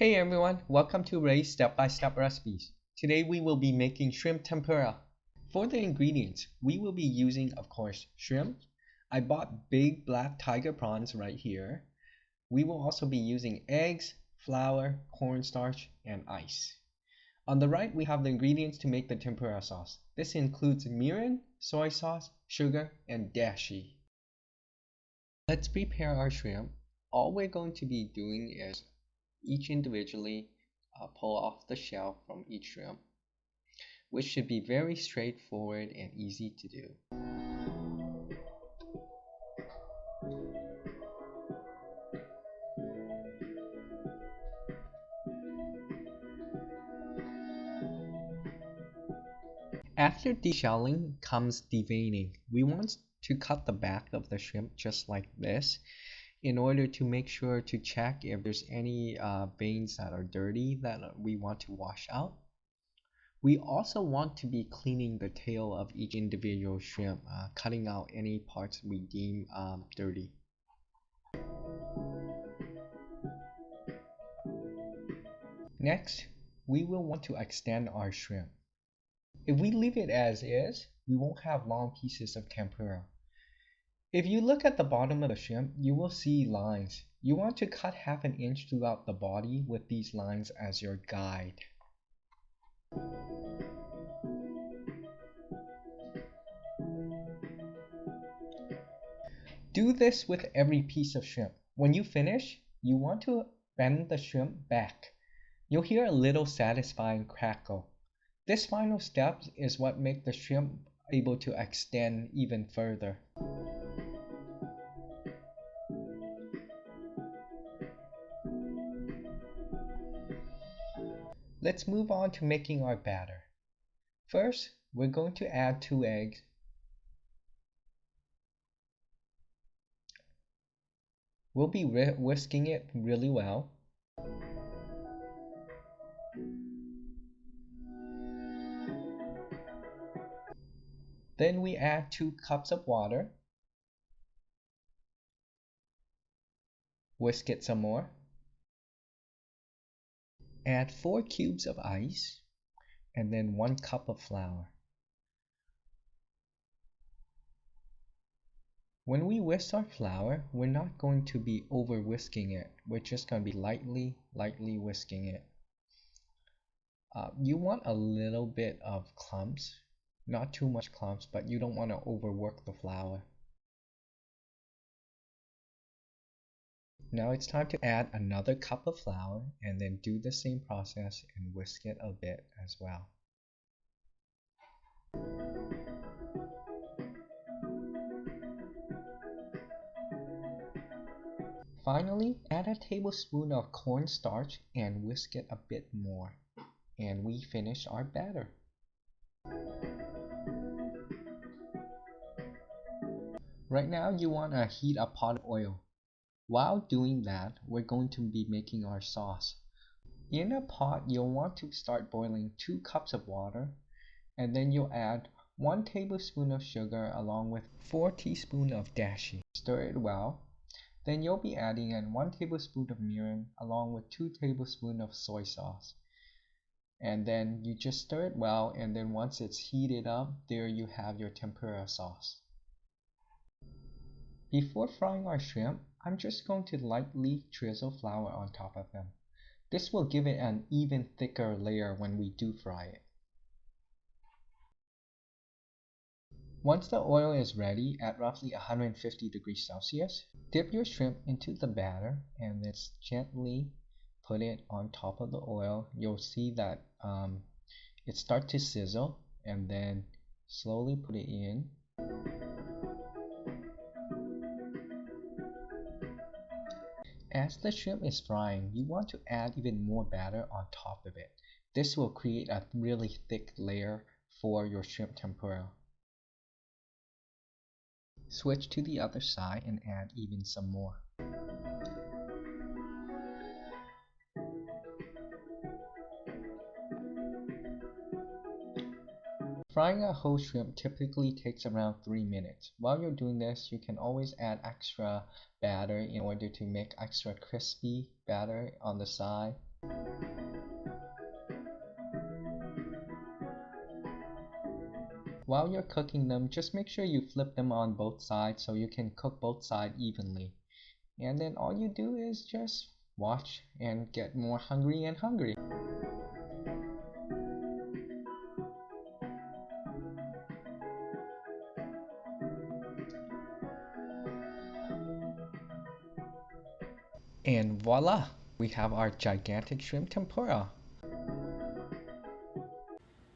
Hey everyone, welcome to Ray's step-by-step recipes. Today we will be making shrimp tempura. For the ingredients, we will be using, of course, shrimp. I bought big black tiger prawns right here. We will also be using eggs, flour, cornstarch, and ice. On the right, we have the ingredients to make the tempura sauce. This includes mirin, soy sauce, sugar, and dashi. Let's prepare our shrimp. All we're going to be doing is each individually pull off the shell from each shrimp, which should be very straightforward and easy to do. After deshelling comes deveining. We want to cut the back of the shrimp just like this in order to make sure to check if there's any veins that are dirty that we want to wash out. We also want to be cleaning the tail of each individual shrimp, cutting out any parts we deem dirty. Next, we will want to extend our shrimp. If we leave it as is, we won't have long pieces of tempura. If you look at the bottom of the shrimp, you will see lines. You want to cut half an inch throughout the body with these lines as your guide. Do this with every piece of shrimp. When you finish, you want to bend the shrimp back. You'll hear a little satisfying crackle. This final step is what makes the shrimp able to extend even further. Let's move on to making our batter. First, we're going to add 2 eggs. We'll be whisking it really well. Then we add 2 cups of water. Whisk it some more. Add 4 cubes of ice and then 1 cup of flour. When we whisk our flour, we're not going to be over whisking it. We're just going to be lightly whisking it. You want a little bit of clumps, not too much clumps, but you don't want to overwork the flour. Now it's time to add another cup of flour and then do the same process and whisk it a bit as well. Finally, add a tablespoon of cornstarch and whisk it a bit more. And we finish our batter. Right now you want to heat a pot of oil. While doing that, we're going to be making our sauce. In a pot, you'll want to start boiling 2 cups of water, and then you'll add 1 tablespoon of sugar along with 4 teaspoons of dashi. Stir it well. Then you'll be adding in 1 tablespoon of mirin along with 2 tablespoons of soy sauce. And then you just stir it well, and then once it's heated up, there you have your tempura sauce. Before frying our shrimp, I'm just going to lightly drizzle flour on top of them. This will give it an even thicker layer when we do fry it. Once the oil is ready at roughly 150 degrees Celsius, dip your shrimp into the batter and then gently put it on top of the oil. You'll see that it starts to sizzle, and then slowly put it in. As the shrimp is frying, you want to add even more batter on top of it. This will create a really thick layer for your shrimp tempura. Switch to the other side and add even some more. Frying a whole shrimp typically takes around 3 minutes. While you're doing this, you can always add extra batter in order to make extra crispy batter on the side. While you're cooking them, just make sure you flip them on both sides so you can cook both sides evenly. And then all you do is just watch and get more hungry and hungry. And voila! We have our gigantic shrimp tempura.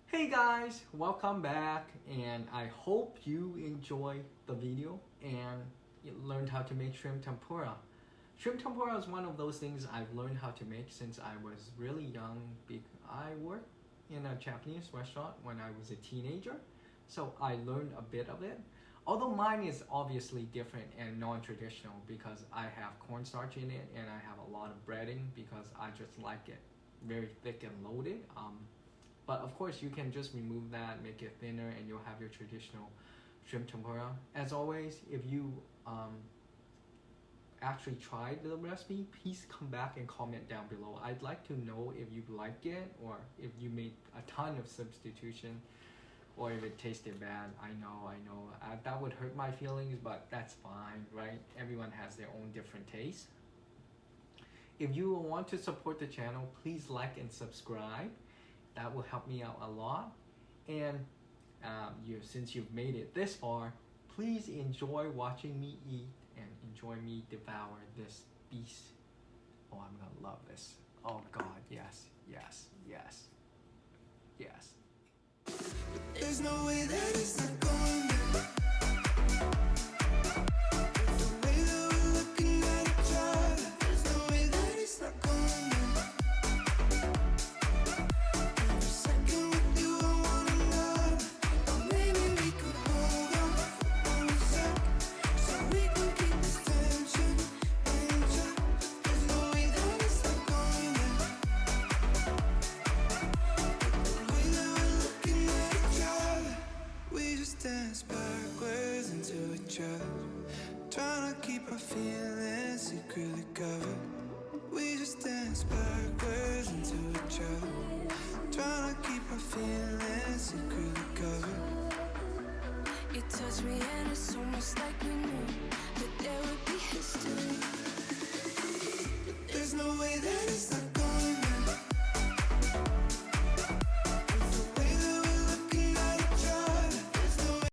Hey guys, welcome back, and I hope you enjoyed the video and you learned how to make shrimp tempura. Shrimp tempura is one of those things I've learned how to make since I was really young. I worked in a Japanese restaurant when I was a teenager, so I learned a bit of it. Although mine is obviously different and non-traditional because I have cornstarch in it and I have a lot of breading because I just like it very thick and loaded. But of course you can just remove that, make it thinner, and you'll have your traditional shrimp tempura. As always, if you actually tried the recipe, please come back and comment down below. I'd like to know if you like it or if you made a ton of substitution or if it tasted bad. I know, that would hurt my feelings, but that's fine, right? Everyone has their own different tastes. If you want to support the channel, please like and subscribe. That will help me out a lot. And since you've made it this far, please enjoy watching me eat and enjoy me devour this beast. Oh, I'm gonna love this. Oh God, yes, yes, yes, yes. There's no way that it's not going down. The way that we're looking at each other, there's no way that it's not going down. Every second with you, I wanna know. Or maybe we could hold on for a sec, so we can keep this tension in check. There's no way that it's not going down. The way that we're looking at each other, we just dance backwards into each other, trying to keep our feelings secretly covered. We just dance backwards into each other.